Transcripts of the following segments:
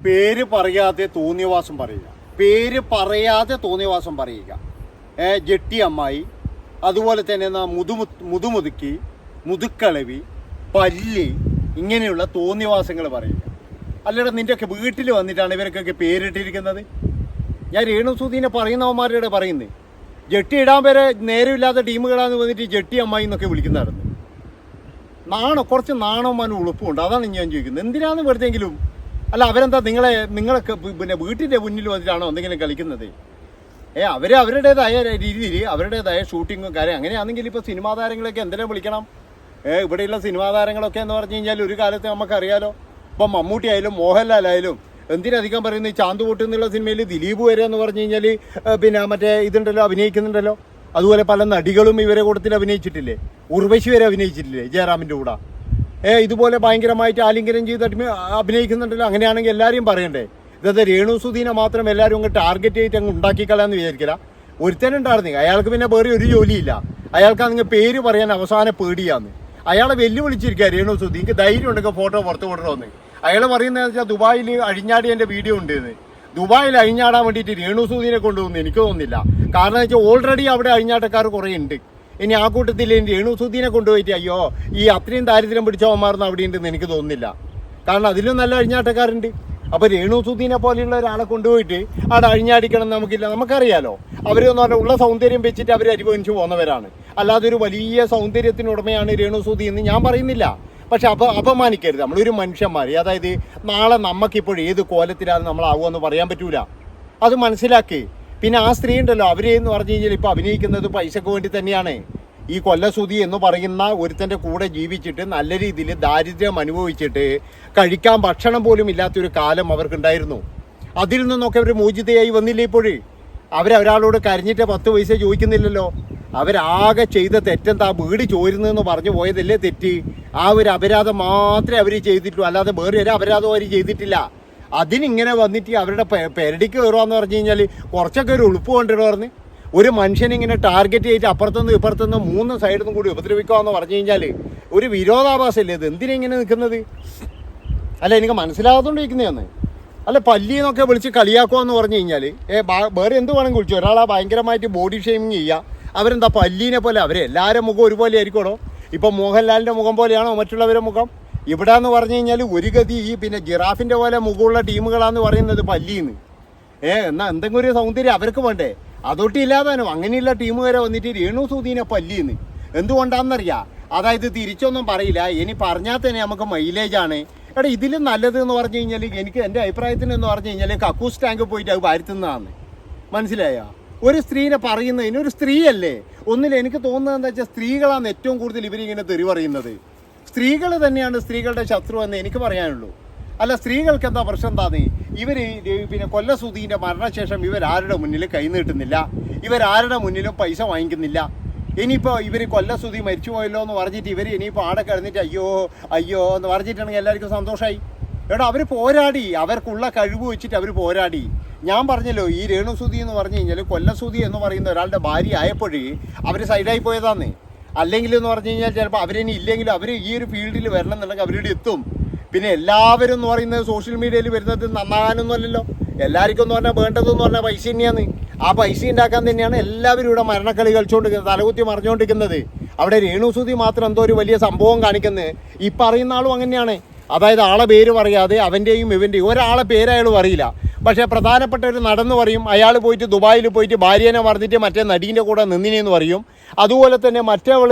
പേര് പറയാതെ തോന്നിയവാസം പറയുക, പേര് പറയാതെ തോന്നിയവാസം പറയുക. ജെട്ടി അമ്മായി, അതുപോലെ തന്നെ മുതുമുതുക്കി, മുതുക്കളവി, പല്ലി, ഇങ്ങനെയുള്ള തോന്നിയവാസങ്ങൾ പറയുക. അല്ലടാ, നിൻ്റെയൊക്കെ വീട്ടിൽ വന്നിട്ടാണ് ഇവർക്കൊക്കെ പേരിട്ടിരിക്കുന്നത്. ഞാൻ രേണുസുധീനെ പറയുന്നവന്മാരുടെ പറയുന്നത്. ജെട്ടി ഇടാൻ വരെ നേരമില്ലാത്ത ടീമുകളാന്ന് വന്നിട്ട് ജെട്ടി അമ്മായി എന്നൊക്കെ വിളിക്കുന്നതായിരുന്നു. കുറച്ച് നാണവന്മാനും ഉളുപ്പുണ്ട്. അതാണ് ഞാൻ ചോദിക്കുന്നത്. എന്തിനാന്ന് വെറുതെങ്കിലും. അല്ല, അവരെന്താ നിങ്ങളൊക്കെ പിന്നെ വീട്ടിൻ്റെ മുന്നിൽ വന്നിട്ടാണോ എന്തെങ്കിലും കളിക്കുന്നത്? അവരുടേതായ രീതിയിൽ അവരുടേതായ ഷൂട്ടിങ്ങും കാര്യം അങ്ങനെയാണെങ്കിൽ ഇപ്പോൾ സിനിമാ താരങ്ങളൊക്കെ എന്തിനാ വിളിക്കണം? ഇവിടെയുള്ള സിനിമാ താരങ്ങളൊക്കെ എന്ന് പറഞ്ഞു കഴിഞ്ഞാൽ ഒരു കാലത്ത് നമുക്കറിയാലോ. ഇപ്പം മമ്മൂട്ടി ആയാലും മോഹൻലാലായാലും എന്തിനധികം പറയുന്നത് ഈ ചാന്തുകൂട്ട് എന്നുള്ള സിനിമയിൽ ദിലീപ് വരെ എന്ന് പറഞ്ഞു കഴിഞ്ഞാൽ പിന്നെ മറ്റേ ഇതുണ്ടല്ലോ, അഭിനയിക്കുന്നുണ്ടല്ലോ. അതുപോലെ പല നടികളും ഇവരെ കൂട്ടത്തിൽ അഭിനയിച്ചിട്ടില്ലേ? ഉർവശി വരെ അഭിനയിച്ചിട്ടില്ലേ ജയറാമിൻ്റെ കൂടെ? ഇതുപോലെ ഭയങ്കരമായിട്ട് ആലിംഗനം ചെയ്ത് അഭിനയിക്കുന്നുണ്ടല്ലോ. അങ്ങനെയാണെങ്കിൽ എല്ലാവരെയും പറയണ്ടേ? ഇതേ രേണുസുധീനെ മാത്രം എല്ലാവരും അങ്ങ് ടാർഗറ്റ് ചെയ്തിട്ട് അങ്ങ് ഉണ്ടാക്കിക്കളയാന്ന് വിചാരിക്കില്ല. ഒരുത്തനുണ്ടായിരുന്നു, അയാൾക്ക് പിന്നെ വേറെ ഒരു ജോലിയില്ല. അയാൾക്കാണെങ്കിൽ പേര് പറയാൻ അവസാനം പേടിയാന്ന്. അയാളെ വെല്ലുവിളിച്ചിരിക്കുക രേണുസുധി. എനിക്ക് ധൈര്യം ഉണ്ടെങ്കിൽ ഫോട്ടോ പുറത്ത് വിടണമെന്ന്. അയാൾ പറയുന്നതെന്ന് വെച്ചാൽ ദുബായിൽ അഴിഞ്ഞാടിയൻ്റെ വീഡിയോ ഉണ്ടെന്ന്. ദുബായിൽ അഴിഞ്ഞാടാൻ വേണ്ടിയിട്ട് രേണുസുധീനെ കൊണ്ടുപോകുന്നു എനിക്ക് തോന്നുന്നില്ല. കാരണം എന്ന് വെച്ചാൽ ഓൾറെഡി അവിടെ അഴിഞ്ഞാട്ടക്കാർ കുറേ ഉണ്ട്. ഇനി ആ കൂട്ടത്തിൽ രേണുസുധീനെ കൊണ്ടുപോയിട്ട് അയ്യോ ഈ അത്രയും ദാരിദ്ര്യം പിടിച്ചവന്മാർന്ന് അവിടെ ഉണ്ടെന്ന് എനിക്ക് തോന്നുന്നില്ല. കാരണം അതിലും നല്ല അഴിഞ്ഞാട്ടക്കാരുണ്ട്. അപ്പോൾ രേണുസുധീനെ പോലെയുള്ള ഒരാളെ കൊണ്ടുപോയിട്ട് അവിടെ അഴിഞ്ഞാടിക്കണം നമുക്കില്ല. നമുക്കറിയാലോ, അവരെന്ന് പറഞ്ഞാൽ ഉള്ള സൗന്ദര്യം വെച്ചിട്ട് അവർ അനുഭവിച്ചു പോകുന്നവരാണ്. അല്ലാതെ ഒരു വലിയ സൗന്ദര്യത്തിനുടമയാണ് രേണുസുധി എന്ന് ഞാൻ പറയുന്നില്ല. പക്ഷെ അപമാനിക്കരുത്. നമ്മളൊരു മനുഷ്യന്മാർ, അതായത് നാളെ നമുക്കിപ്പോൾ ഏത് കോലത്തിലാണ് നമ്മളാവുമെന്ന് പറയാൻ പറ്റൂല. അത് മനസ്സിലാക്കി. പിന്നെ ആ സ്ത്രീ ഉണ്ടല്ലോ, അവരെന്ന് പറഞ്ഞു കഴിഞ്ഞാൽ ഇപ്പോൾ അഭിനയിക്കുന്നത് പൈസക്ക് വേണ്ടി തന്നെയാണ്. ഈ കൊല്ലസുധി എന്ന് പറയുന്ന ഒരുത്തൻ്റെ കൂടെ ജീവിച്ചിട്ട് നല്ല രീതിയിൽ ദാരിദ്ര്യം അനുഭവിച്ചിട്ട് കഴിക്കാൻ ഭക്ഷണം പോലും ഇല്ലാത്തൊരു കാലം അവർക്കുണ്ടായിരുന്നു. അതിൽ നിന്നൊക്കെ അവർ മോചിതയായി വന്നില്ലേ? ഇപ്പോഴേ അവരൊരാളോട് കരഞ്ഞിട്ട് 10 പൈസ ചോദിക്കുന്നില്ലല്ലോ. അവരാകെ ചെയ്ത തെറ്റെന്താ? വീട് ചോരുന്നതെന്ന് പറഞ്ഞു പോയതല്ലേ തെറ്റ്? ആ ഒരു അപരാധം മാത്രമേ അവർ ചെയ്തിട്ടുള്ളൂ, അല്ലാതെ വേറെ ഒരു അപരാധം അവർ ചെയ്തിട്ടില്ല. അതിനിങ്ങനെ വന്നിട്ട് അവരുടെ പെരടിക്ക് കയറുകയെന്ന് പറഞ്ഞു കഴിഞ്ഞാൽ കുറച്ചൊക്കെ ഒരു ഉളുപ്പ് കൊണ്ടിട്ട് പറഞ്ഞ് ഒരു മനുഷ്യനിങ്ങനെ ടാർഗറ്റ് ചെയ്തിട്ട് അപ്പുറത്തുനിന്ന് ഇപ്പുറത്തുനിന്ന് 3 സൈഡിൽ നിന്നും കൂടി ഉപദ്രവിക്കാമെന്ന് പറഞ്ഞു കഴിഞ്ഞാൽ ഒരു വിരോധാഭാസമല്ലേ ഇത്? എന്തിനെങ്ങനെ നിൽക്കുന്നത്? അല്ല, എനിക്ക് മനസ്സിലാകാത്തോണ്ടിരിക്കുന്നതാണ്. അല്ല, പല്ലിന്നൊക്കെ വിളിച്ച് കളിയാക്കുമെന്ന് പറഞ്ഞു കഴിഞ്ഞാൽ വേറെ എന്ത് വേണമെങ്കിൽ വിളിച്ചു. ഒരാളെ ഭയങ്കരമായിട്ട് ബോഡി ഷെയ്മിങ് ചെയ്യുക. അവരെന്താ പല്ലീനെ പോലെ? അവരെല്ലാവരും മുഖം ഒരുപോലെ ആയിരിക്കണോ? ഇപ്പം മോഹൻലാലിൻ്റെ മുഖം പോലെയാണോ മറ്റുള്ളവരുടെ മുഖം? ഇവിടെ എന്ന് പറഞ്ഞു കഴിഞ്ഞാൽ ഒരു ഗതി ഈ പിന്നെ ജിറാഫിൻ്റെ പോലെ മുഖമുള്ള ടീമുകളാന്ന് പറയുന്നത് പല്ലീന്ന്. എന്നാൽ എന്തെങ്കിലും ഒരു സൗന്ദര്യം അവർക്ക് വേണ്ടേ? അതൊട്ടി ഇല്ലാതാനും അങ്ങനെയുള്ള ടീം വരെ വന്നിട്ട് രേണുസുധീനെ പല്ലീന്ന്. എന്തുകൊണ്ടാണെന്നറിയാം? അതായത് തിരിച്ചൊന്നും പറയില്ല. ഇനി പറഞ്ഞാൽ തന്നെ നമുക്ക് മൈലേജാണ്. ഇതിലും നല്ലത് എന്ന് പറഞ്ഞു കഴിഞ്ഞാൽ എനിക്ക് എൻ്റെ അഭിപ്രായത്തിന് എന്ന് പറഞ്ഞു കഴിഞ്ഞാൽ കക്കൂസ് ടാങ്ക് പോയിട്ട് അത് വരുത്തുന്നതാണ്. മനസ്സിലായോ? ഒരു സ്ത്രീനെ പറയുന്നതിന് ഒരു സ്ത്രീയല്ലേ? ഒന്നിൽ എനിക്ക് തോന്നുന്നത് എന്താ വെച്ചാൽ സ്ത്രീകളാണ് ഏറ്റവും കൂടുതൽ ഇവരിങ്ങനെ തെറി പറയുന്നത്. സ്ത്രീകൾ തന്നെയാണ് സ്ത്രീകളുടെ ശത്രു എന്ന് എനിക്ക് പറയാനുള്ളൂ. അല്ല, സ്ത്രീകൾക്ക് എന്താ പ്രശ്നം? എന്താന്ന് ഇവർ പിന്നെ കൊല്ലസുധീൻ്റെ മരണശേഷം ഇവരാരുടെ മുന്നിൽ കൈ നീട്ടുന്നില്ല, ഇവരാരുടെ മുന്നിലും പൈസ വാങ്ങിക്കുന്നില്ല. ഇനിയിപ്പോൾ ഇവർ കൊല്ലസുധി മരിച്ചു പോയല്ലോ എന്ന് പറഞ്ഞിട്ട് ഇവർ ഇനിയിപ്പോൾ ആടെ കിടന്നിട്ട് അയ്യോ അയ്യോ എന്ന് പറഞ്ഞിട്ടാണെങ്കിൽ എല്ലാവർക്കും സന്തോഷമായി. അവർ പോരാടി, അവർക്കുള്ള കഴിവ് വെച്ചിട്ട് അവർ പോരാടി. ഞാൻ പറഞ്ഞല്ലോ, ഈ രേണുസുധി എന്ന് പറഞ്ഞു കഴിഞ്ഞാൽ കൊല്ലസുധി എന്ന് പറയുന്ന ഒരാളുടെ ഭാര്യ ആയപ്പോഴേ അവർ സൈഡായി പോയതാന്ന്. അല്ലെങ്കിൽ എന്ന് പറഞ്ഞു കഴിഞ്ഞാൽ ചിലപ്പോൾ അവരിനി ഇല്ലെങ്കിലും അവർ ഈ ഒരു ഫീൽഡിൽ വരണം എന്നുണ്ടെങ്കിൽ അവരുടെ എത്തും. പിന്നെ എല്ലാവരും എന്ന് പറയുന്നത് സോഷ്യൽ മീഡിയയിൽ വരുന്നത് നന്നാകാനൊന്നും അല്ലല്ലോ. എല്ലാവർക്കും എന്ന് പറഞ്ഞാൽ വേണ്ടതെന്ന് പറഞ്ഞാൽ പൈസ തന്നെയാണ്. ആ പൈസ ഉണ്ടാക്കാൻ തന്നെയാണ് എല്ലാവരും ഇവിടെ മരണക്കളി കളിച്ചുകൊണ്ടിരിക്കുന്നത്, തലകുത്തി മറിഞ്ഞുകൊണ്ടിരിക്കുന്നത്. അവിടെ രേണുസുധി മാത്രം എന്തോ ഒരു വലിയ സംഭവം കാണിക്കുന്നത്. ഈ പറയുന്ന ആളും അങ്ങനെയാണ്. അതായത് ആളെ പേര് പറയാതെ അവൻ്റെയും ഇവൻ്റെയും ഒരാളെ പേര് അയാൾ പറയില്ല. പക്ഷേ പ്രധാനപ്പെട്ട ഒരു നടന്ന് പറയും, അയാൾ പോയിട്ട് ദുബായിൽ പോയിട്ട് ഭാര്യേനെ മറന്നിട്ട് മറ്റേ നടീൻ്റെ കൂടെ നിന്നിനെന്ന് പറയും. അതുപോലെ തന്നെ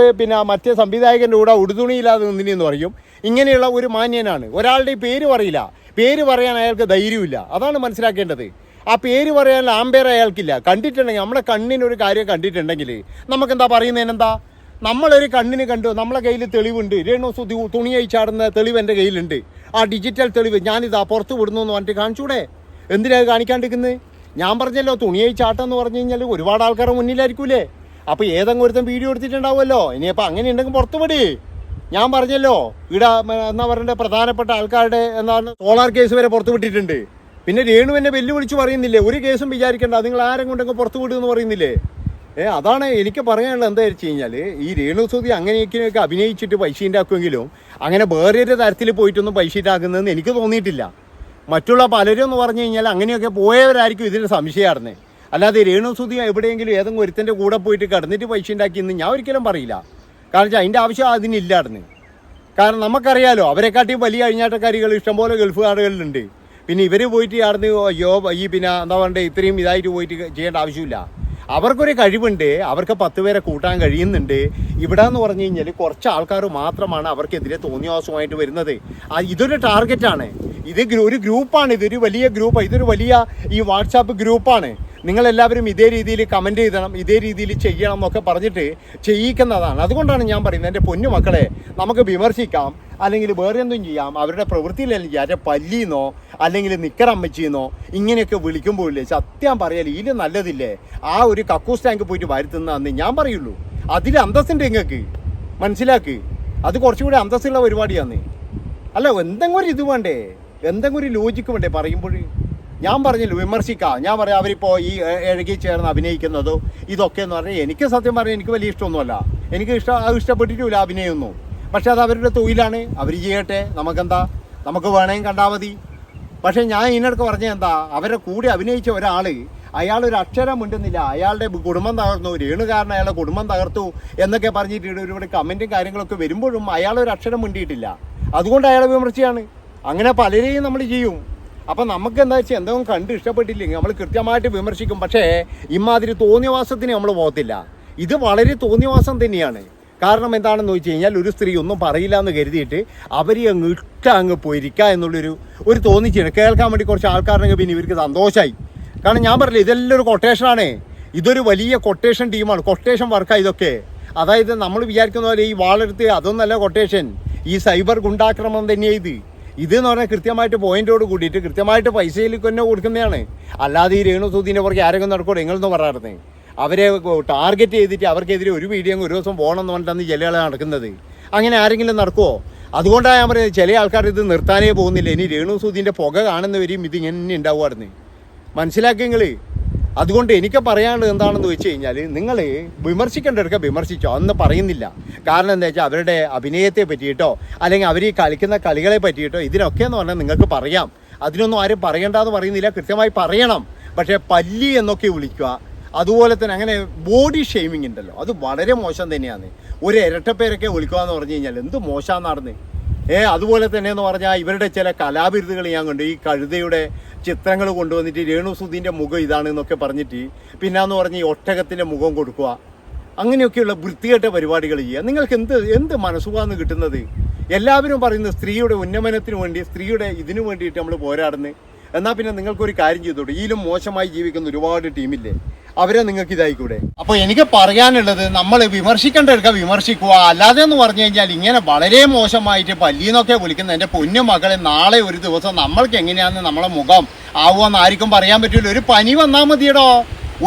മറ്റേ സംവിധായകൻ്റെ കൂടെ ഉടുതുണിയില്ലാതെ നിന്നിനെന്ന് പറയും. ഇങ്ങനെയുള്ള ഒരു മാന്യനാണ്. ഒരാളുടെ പേര് പറയില്ല. പേര് പറയാൻ അയാൾക്ക് ധൈര്യമില്ല. അതാണ് മനസ്സിലാക്കേണ്ടത്. ആ പേര് പറയാൻ ആമ്പേർ അയാൾക്കില്ല. കണ്ടിട്ടുണ്ടെങ്കിൽ നമ്മുടെ കണ്ണിനൊരു കാര്യം കണ്ടിട്ടുണ്ടെങ്കിൽ നമുക്കെന്താ പറയുന്നതിനെന്താ? നമ്മളൊരു കണ്ണിന് കണ്ടു, നമ്മളെ കയ്യിൽ തെളിവുണ്ട്. രേണുസുധി തുണി അയച്ചാടുന്ന തെളിവ് എൻ്റെ കയ്യിലുണ്ട്. ആ ഡിജിറ്റൽ തെളിവ് ഞാനിതാ പുറത്ത് വിടുന്നു എന്ന് പറഞ്ഞിട്ട് കാണിച്ചൂടെ? എന്തിനാണ് കാണിക്കാണ്ടിരിക്കുന്നത്? ഞാൻ പറഞ്ഞല്ലോ, തുണി അയച്ചാട്ടം എന്ന് പറഞ്ഞു കഴിഞ്ഞാൽ ഒരുപാട് ആൾക്കാരുടെ മുന്നിലായിരിക്കൂലേ? അപ്പോൾ ഏതെങ്കിലും ഒരുത്തൻ വീഡിയോ എടുത്തിട്ടുണ്ടാവുമല്ലോ. ഇനിയിപ്പോൾ അങ്ങനെ ഉണ്ടെങ്കിൽ പുറത്ത് വിട്. ഞാൻ പറഞ്ഞല്ലോ, ഇവിടെ എന്താ പറയണ്ടേ, പ്രധാനപ്പെട്ട ആൾക്കാരുടെ സോളാർ കേസ് വരെ പുറത്ത് വിട്ടിട്ടുണ്ട്. പിന്നെ രേണുവിനെ വെല്ലുവിളിച്ച് പറയുന്നില്ലേ, ഒരു കേസും വിചാരിക്കേണ്ട, നിങ്ങൾ ആരും കൊണ്ടെങ്കിൽ പുറത്ത് വിടുമെന്ന് പറയുന്നില്ലേ? അതാണ് എനിക്ക് പറയാനുള്ളത്. എന്താ വെച്ച് കഴിഞ്ഞാൽ ഈ രേണുസുധി അങ്ങനെയൊക്കെ അഭിനയിച്ചിട്ട് പൈസ ഉണ്ടാക്കുമെങ്കിലും അങ്ങനെ വേറൊരു തരത്തിൽ പോയിട്ടൊന്നും പൈസ ഉണ്ടാക്കുന്നതെന്ന് എനിക്ക് തോന്നിയിട്ടില്ല. മറ്റുള്ള പലരും എന്ന് പറഞ്ഞു കഴിഞ്ഞാൽ അങ്ങനെയൊക്കെ പോയവരായിരിക്കും ഇതിന് സംശയമായിരുന്നേ. അല്ലാതെ രേണുസുതി എവിടെയെങ്കിലും ഏതെങ്കിലും ഒരുത്തൻ്റെ കൂടെ പോയിട്ട് കിടന്നിട്ട് പൈസ ഉണ്ടാക്കിയെന്ന് ഞാൻ ഒരിക്കലും പറയില്ല. കാരണം വെച്ചാൽ അതിൻ്റെ ആവശ്യം അതിനില്ലായിരുന്നു. കാരണം നമുക്കറിയാലോ അവരെക്കാട്ടി വലിയ അഴിഞ്ഞാട്ടക്കാരികൾ ഇഷ്ടംപോലെ ഗൾഫ് നാടുകളിലുണ്ട്. പിന്നെ ഇവർ പോയിട്ട് ആർന്ന് അയ്യോ ഈ പിന്നെ എന്താ പറയണ്ടേ ഇത്രയും ഇതായിട്ട് പോയിട്ട് ചെയ്യേണ്ട ആവശ്യമില്ല. അവർക്കൊരു കഴിവുണ്ട്, അവർക്ക് 10 പേരെ കൂട്ടാൻ കഴിയുന്നുണ്ട്. ഇവിടെ എന്ന് പറഞ്ഞു കഴിഞ്ഞാൽ കുറച്ച് ആൾക്കാർ മാത്രമാണ് അവർക്കെതിരെ തോന്നിയാസമായിട്ട് വരുന്നത്. ഇതൊരു ടാർഗറ്റാണ്, ഇത് ഒരു ഗ്രൂപ്പാണ്, ഇതൊരു വലിയ ഗ്രൂപ്പാണ്, ഇതൊരു വലിയ ഈ വാട്സാപ്പ് ഗ്രൂപ്പാണ്. നിങ്ങളെല്ലാവരും ഇതേ രീതിയിൽ കമൻറ്റ് ചെയ്യണം, ഇതേ രീതിയിൽ ചെയ്യണം എന്നൊക്കെ പറഞ്ഞിട്ട് ചെയ്യിക്കുന്നതാണ്. അതുകൊണ്ടാണ് ഞാൻ പറയുന്നത് എൻ്റെ പൊന്നു മക്കളെ, നമുക്ക് വിമർശിക്കാം, അല്ലെങ്കിൽ വേറെ എന്തും ചെയ്യാം. അവരുടെ പ്രവൃത്തിയിലല്ലെങ്കിൽ ആരെ പല്ലിന്നോ അല്ലെങ്കിൽ നിക്കറമ്മച്ചിന്നോ ഇങ്ങനെയൊക്കെ വിളിക്കുമ്പോഴില്ലേ സത്യം പറയാൽ ഇതിൽ നല്ലതില്ലേ ആ ഒരു കക്കൂസ് ടാങ്ക് പോയിട്ട് വരുത്തുന്നതെന്ന് ഞാൻ പറയുള്ളൂ. അതിൽ അന്തസ്സുണ്ട് നിങ്ങൾക്ക്, മനസ്സിലാക്ക്. അത് കുറച്ചുകൂടി അന്തസ്സുള്ള പരിപാടിയാണ്. അല്ല എന്തെങ്കിലും ഒരു ഇത് വേണ്ടേ, എന്തെങ്കിലും ഒരു ലോജിക്ക് വേണ്ടേ പറയുമ്പോൾ. ഞാൻ പറഞ്ഞില്ല വിമർശിക്കാം, ഞാൻ പറയാം അവരിപ്പോൾ ഈ ഇഴകി ചേർന്ന് അഭിനയിക്കുന്നതോ ഇതൊക്കെ എന്ന് പറഞ്ഞാൽ എനിക്ക് സത്യം പറഞ്ഞാൽ എനിക്ക് വലിയ ഇഷ്ടമൊന്നുമല്ല. എനിക്ക് ഇഷ്ടപ്പെട്ടിട്ടില്ല അഭിനയമൊന്നും. പക്ഷെ അത് അവരുടെ തൊഴിലാണ്, അവർ ചെയ്യട്ടെ, നമുക്കെന്താ, നമുക്ക് വേണമെങ്കിൽ കണ്ടാൽ മതി. പക്ഷേ ഞാൻ ഇതിനിടയ്ക്ക് പറഞ്ഞത് എന്താ, അവരുടെ കൂടെ അഭിനയിച്ച ഒരാൾ അയാളൊരു അക്ഷരം മിണ്ടുന്നില്ല, അയാളുടെ കുടുംബം തകർന്നു, രേണുകാരൻ അയാളുടെ കുടുംബം തകർത്തു എന്നൊക്കെ പറഞ്ഞിട്ട് ഒരുപാട് കമൻറ്റും കാര്യങ്ങളൊക്കെ വരുമ്പോഴും അയാളൊരു അക്ഷരം മിണ്ടിയിട്ടില്ല. അതുകൊണ്ട് അയാളെ വിമർശിയാണ്. അങ്ങനെ പലരെയും നമ്മൾ ചെയ്യും. അപ്പം നമുക്ക് എന്താ വെച്ചാൽ എന്തെങ്കിലും കണ്ട് ഇഷ്ടപ്പെട്ടില്ലെങ്കിൽ നമ്മൾ കൃത്യമായിട്ട് വിമർശിക്കും. പക്ഷേ ഇമാതിരി തോന്നിയവാസത്തിന് നമ്മൾ പോകത്തില്ല. ഇത് വളരെ തോന്നിയവാസം തന്നെയാണ്. കാരണം എന്താണെന്ന് വെച്ച് കഴിഞ്ഞാൽ ഒരു സ്ത്രീ ഒന്നും പറയില്ല എന്ന് കരുതിയിട്ട് അവരെ അങ്ങ് പോയിരിക്കുക എന്നുള്ളൊരു തോന്നിച്ചാണ്. കേൾക്കാൻ വേണ്ടി കുറച്ച് ആൾക്കാരുണ്ടെങ്കിൽ പിന്നെ ഇവർക്ക് സന്തോഷമായി. കാരണം ഞാൻ പറഞ്ഞില്ല ഇതെല്ലാം ഒരു കൊട്ടേഷനാണ്, ഇതൊരു വലിയ കൊട്ടേഷൻ ടീമാണ്, കൊട്ടേഷൻ വർക്കാണ് ഇതൊക്കെ. അതായത് നമ്മൾ വിചാരിക്കുന്ന പോലെ ഈ വാളെടുത്ത് അതൊന്നല്ല കൊട്ടേഷൻ, ഈ സൈബർ ഗുണ്ടാക്രമണം തന്നെയാണ് ഇതെന്ന് പറഞ്ഞാൽ കൃത്യമായിട്ട് പോയിന്റോട് കൂടിയിട്ട് കൃത്യമായിട്ട് പൈസയിൽ തന്നെ കൊടുക്കുന്നതാണ്. അല്ലാതെ ഈ രേണുസുധീൻ്റെ പുറകെ ആരെങ്കിലും നടക്കോ നിങ്ങളെന്ന് പറയാറുണ്ട്. അവരെ ടാർഗറ്റ് ചെയ്തിട്ട് അവർക്കെതിരെ ഒരു വീഡിയോ ഒരു ദിവസം പോകണമെന്ന് പറഞ്ഞിട്ടാണ് ചില ആൾ നടക്കുന്നത്. അങ്ങനെ ആരെങ്കിലും നടക്കുമോ? അതുകൊണ്ടാണ് ഞാൻ പറയുന്നത് ചില ആൾക്കാർ ഇത് നിർത്താനേ പോകുന്നില്ല. ഇനി രേണുസുധീൻ്റെ പുക കാണുന്നവരെയും ഇത് ഇങ്ങനെ ഉണ്ടാവുമായിരുന്നു, മനസ്സിലാക്കി നിങ്ങൾ. അതുകൊണ്ട് എനിക്ക് പറയാനുള്ളത് എന്താണെന്ന് വെച്ച് കഴിഞ്ഞാൽ നിങ്ങൾ വിമർശിക്കേണ്ടവർക്ക് വിമർശിച്ചോ, അതൊന്നും പറയുന്നില്ല. കാരണം എന്താ വെച്ചാൽ അവരുടെ അഭിനയത്തെ പറ്റിയിട്ടോ അല്ലെങ്കിൽ അവർ ഈ കളിക്കുന്ന കളികളെ പറ്റിയിട്ടോ ഇതിനൊക്കെ എന്ന് പറഞ്ഞാൽ നിങ്ങൾക്ക് പറയാം. അതിനൊന്നും ആരും പറയണ്ടെന്ന് പറയുന്നില്ല, കൃത്യമായി പറയണം. പക്ഷേ പല്ലി എന്നൊക്കെ വിളിക്കുക, അതുപോലെ തന്നെ അങ്ങനെ ബോഡി ഷെയ്മിങ് ഉണ്ടല്ലോ, അത് വളരെ മോശം തന്നെയാണ്. ഒരു ഇരട്ടപ്പേരൊക്കെ വിളിക്കുക എന്ന് പറഞ്ഞു കഴിഞ്ഞാൽ എന്ത് മോശമാണ് നടന്ന്. അതുപോലെ തന്നെ എന്ന് പറഞ്ഞാൽ ഇവരുടെ ചില കലാബിരുദുകൾ ഞാൻ കണ്ടു. ഈ കഴുതയുടെ ചിത്രങ്ങൾ കൊണ്ടുവന്നിട്ട് രേണുസുധീൻ്റെ മുഖം ഇതാണെന്നൊക്കെ പറഞ്ഞിട്ട് പിന്നെന്ന് പറഞ്ഞ് ഈ ഒട്ടകത്തിൻ്റെ മുഖം കൊടുക്കുക, അങ്ങനെയൊക്കെയുള്ള വൃത്തികെട്ട പരിപാടികൾ ചെയ്യുക. നിങ്ങൾക്ക് എന്ത് മനസ്സുഖമാണ് കിട്ടുന്നത്? എല്ലാവരും പറയുന്നത് സ്ത്രീയുടെ ഉന്നമനത്തിന് വേണ്ടി, സ്ത്രീയുടെ ഇതിനു വേണ്ടിയിട്ട് നമ്മൾ പോരാടുന്നത്. എന്നാൽ പിന്നെ നിങ്ങൾക്കൊരു കാര്യം ചെയ്തോട്ടെ, ഇതിലും മോശമായി ജീവിക്കുന്ന ഒരുപാട് ടീമില്ലേ, അവരെ നിങ്ങൾക്ക് ഇതായിക്കൂടെ? അപ്പോൾ എനിക്ക് പറയാനുള്ളത് നമ്മൾ വിമർശിക്കേണ്ടവർക്ക് വിമർശിക്കുക. അല്ലാതെ എന്ന് പറഞ്ഞു കഴിഞ്ഞാൽ ഇങ്ങനെ വളരെ മോശമായിട്ട് പല്ലിന്നൊക്കെ വിളിക്കുന്ന എൻ്റെ പൊന്നു മകളെ നാളെ ഒരു ദിവസം നമ്മൾക്ക് എങ്ങനെയാണെന്ന് നമ്മളെ മുഖം ആവുമെന്ന് ആർക്കും പറയാൻ പറ്റില്ല. ഒരു പനി വന്നാൽ മതിയടോ,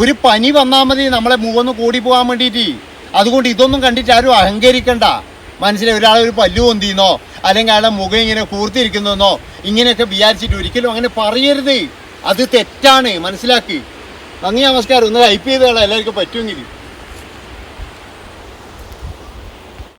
ഒരു പനി വന്നാൽ മതി നമ്മളെ മുഖമൊന്ന് കൂടി പോകാൻ വേണ്ടിയിട്ട്. അതുകൊണ്ട് ഇതൊന്നും കണ്ടിട്ട് ആരും അഹങ്കരിക്കണ്ട, മനസ്സിലായി? ഒരാളൊരു പല്ലു പൊന്തിന്നോ അല്ലെങ്കിൽ അയാളുടെ മുഖം ഇങ്ങനെ കൂർത്തിരിക്കുന്നതെന്നോ ഇങ്ങനെയൊക്കെ വിചാരിച്ചിട്ട് ഒരിക്കലും അങ്ങനെ പറയരുത്. അത് തെറ്റാണ്, മനസ്സിലാക്കി. നന്ദി, നമസ്കാരം. ഒന്ന് ഹൈപ്പ് ചെയ്ത് കളാം എല്ലാവർക്കും പറ്റുമെങ്കിൽ.